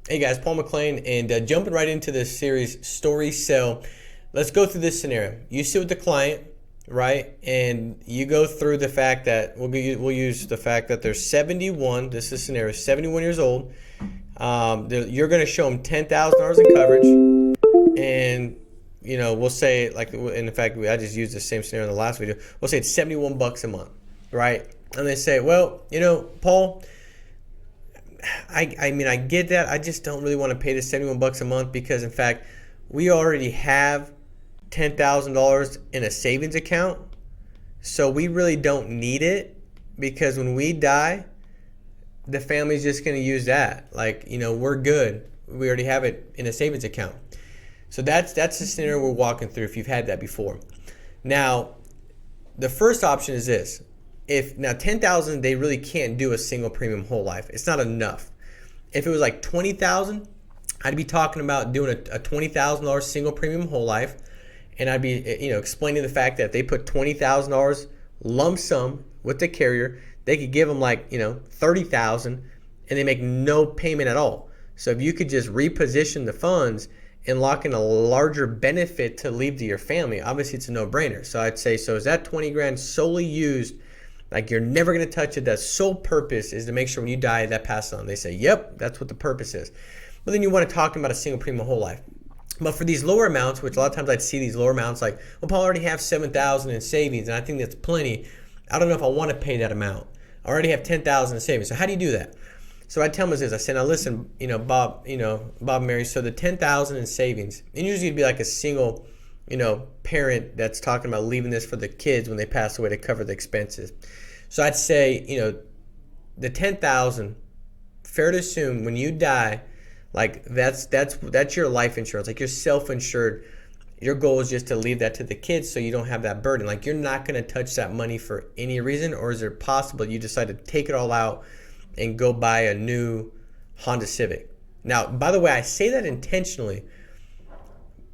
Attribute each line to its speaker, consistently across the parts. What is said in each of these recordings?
Speaker 1: Hey guys, Paul McLean, and jumping right into this series, Story Sell. Let's go through this scenario. You sit with the client, right? And you go through the fact that, we'll use the fact that they're 71, this is scenario, 71 years old. You're going to show them $10,000 in coverage. And, we'll say, like, in fact, I just used the same scenario in the last video. We'll say it's 71 bucks a month, right? And they say, well, Paul, I mean, I get that. I just don't really want to pay the 71 bucks a month because, in fact, we already have $10,000 in a savings account. So we really don't need it because when we die, the family's just going to use that. Like, we're good. We already have it in a savings account. So that's the scenario we're walking through if you've had that before. Now, the first option is this. If now 10,000, they really can't do a single premium whole life. It's not enough. If it was like 20,000, I'd be talking about doing a $20,000 single premium whole life, and I'd be explaining the fact that if they put $20,000 lump sum with the carrier, they could give them like 30,000, and they make no payment at all. So if you could just reposition the funds and lock in a larger benefit to leave to your family, obviously it's a no-brainer. So I'd say, so is that 20 grand solely used? Like you're never going to touch it. That sole purpose is to make sure when you die that passes on. They say, yep, that's what the purpose is. But then you want to talk about a single premium whole life. But for these lower amounts, which a lot of times I'd see these lower amounts like, well, Paul, I already have 7,000 in savings, and I think that's plenty. I don't know if I want to pay that amount. I already have 10,000 in savings. So how do you do that? So I tell them this. I say, now listen, Bob and Mary. So the 10,000 in savings, and usually it'd be like a single, parent that's talking about leaving this for the kids when they pass away to cover the expenses. So I'd say, the 10,000, fair to assume when you die, like that's your life insurance, like you're self-insured. Your goal is just to leave that to the kids so you don't have that burden. Like you're not going to touch that money for any reason, or is it possible you decide to take it all out and go buy a new Honda Civic? Now, by the way, I say that intentionally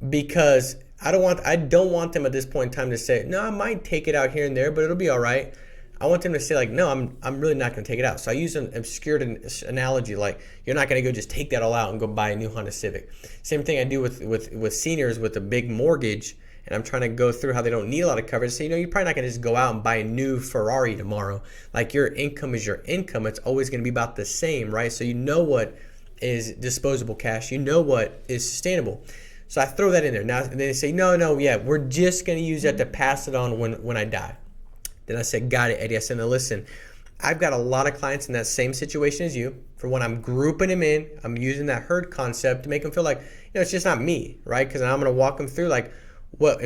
Speaker 1: because I don't want them at this point in time to say, no, I might take it out here and there, but it'll be all right. I want them to say like, no, I'm really not going to take it out. So I use an obscured analogy, like you're not going to go just take that all out and go buy a new Honda Civic. Same thing I do with seniors with a big mortgage, and I'm trying to go through how they don't need a lot of coverage. So you're probably not going to just go out and buy a new Ferrari tomorrow. Like your income is your income. It's always going to be about the same, right? So you know what is disposable cash. You know what is sustainable. So I throw that in there. Now and they say, no, yeah, we're just going to use that to pass it on when I die. Then I said, got it, Eddie. I said, now listen, I've got a lot of clients in that same situation as you. For when I'm grouping them in, I'm using that herd concept to make them feel like, it's just not me, right? Because I'm going to walk them through like what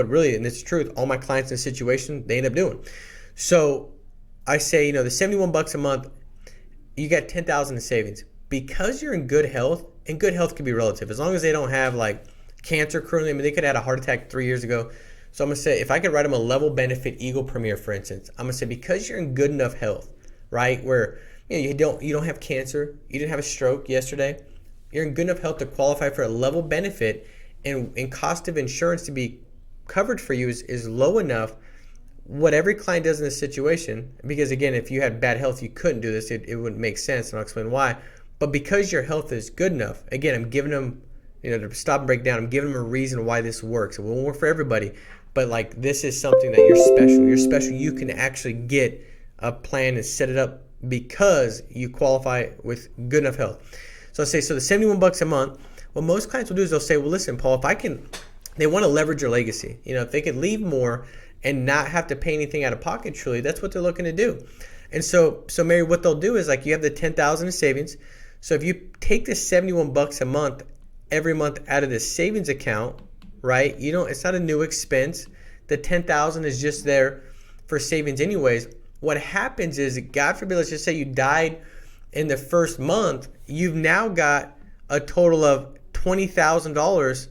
Speaker 1: really, and it's the truth, all my clients in this situation, they end up doing. So I say, the 71 bucks a month, you got 10,000 in savings. Because you're in good health, and good health can be relative. As long as they don't have like cancer currently, I mean, they could have had a heart attack 3 years ago. So I'm going to say, if I could write them a level benefit Eagle Premier, for instance, I'm going to say, because you're in good enough health, right, where you don't have cancer, you didn't have a stroke yesterday, you're in good enough health to qualify for a level benefit, and cost of insurance to be covered for you is low enough. What every client does in this situation, because again, if you had bad health, you couldn't do this, it wouldn't make sense, and I'll explain why. But because your health is good enough, again, I'm giving them, to stop and break down, I'm giving them a reason why this works. It won't work for everybody. But like this is something that you're special. You're special. You can actually get a plan and set it up because you qualify with good enough health. So I say, so the 71 bucks a month, what most clients will do is they'll say, well, listen, Paul, they want to leverage your legacy. If they could leave more and not have to pay anything out of pocket, truly, that's what they're looking to do. And so Mary, what they'll do is like you have the 10,000 in savings. So if you take the 71 bucks a month every month out of the savings account, right? It's not a new expense. The 10,000 is just there for savings anyways. What happens is, God forbid, let's just say you died in the first month, you've now got a total of $20,000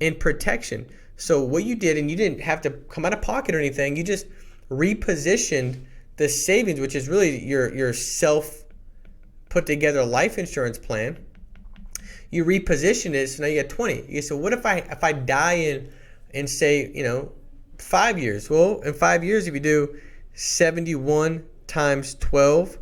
Speaker 1: in protection. So what you did, and you didn't have to come out of pocket or anything, you just repositioned the savings, which is really your self put together life insurance plan. You reposition it, so now you got 20. You say, so what if I die in say 5 years? Well, in 5 years, if you do 71 times 12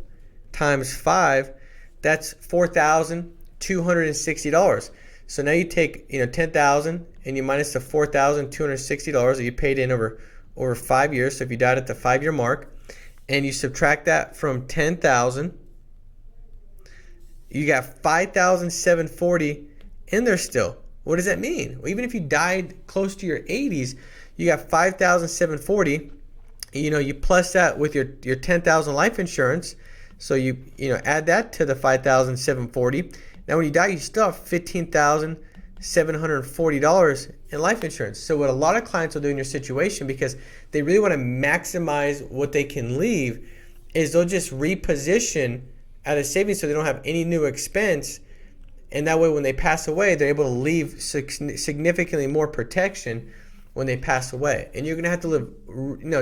Speaker 1: times 5, that's 4,000 $260. So now you take, $10,000 and you minus the $4,260 that you paid in over 5 years. So if you died at the 5-year mark, and you subtract that from 10,000, you got 5,740 in there still. What does that mean? Well, even if you died close to your 80s, you got 5,740. You plus that with your 10,000 life insurance. So you add that to the 5,740. Now when you die, you still have $15,740 in life insurance. So what a lot of clients will do in your situation, because they really want to maximize what they can leave, is they'll just reposition out of savings so they don't have any new expense. And that way when they pass away, they're able to leave significantly more protection when they pass away. And you're going to have to live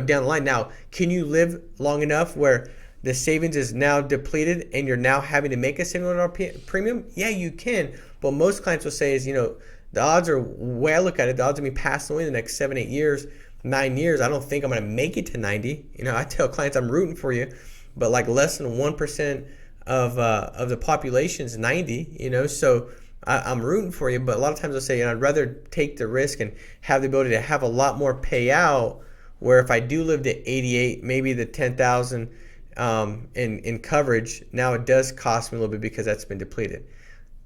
Speaker 1: down the line. Now, can you live long enough where the savings is now depleted and you're now having to make a $700 premium? Yeah, you can. But most clients will say is, the odds are, way I look at it, the odds of me passing away in the next 7, 8 years, 9 years, I don't think I'm going to make it to 90. I tell clients I'm rooting for you, but like less than 1% of the population is 90, so I'm rooting for you. But a lot of times I'll say, I'd rather take the risk and have the ability to have a lot more payout, where if I do live to 88, maybe the 10,000 in coverage, now it does cost me a little bit because that's been depleted.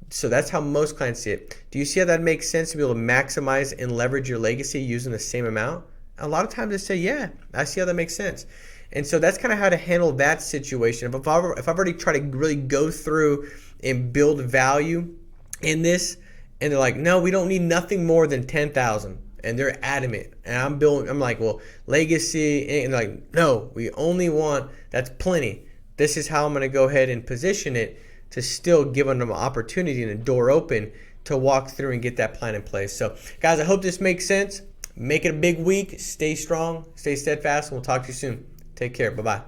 Speaker 1: So that's how most clients see it. Do you see how that makes sense, to be able to maximize and leverage your legacy using the same amount? A lot of times they say, yeah, I see how that makes sense. And so that's kind of how to handle that situation. If I've already tried to really go through and build value in this, and they're like, no, we don't need nothing more than 10,000, and they're adamant, and I'm like, well, legacy, and they're like, no, we only want, that's plenty. This is how I'm going to go ahead and position it to still give them an opportunity and a door open to walk through and get that plan in place. So guys, I hope this makes sense. Make it a big week. Stay strong, stay steadfast, and we'll talk to you soon. Take care. Bye-bye.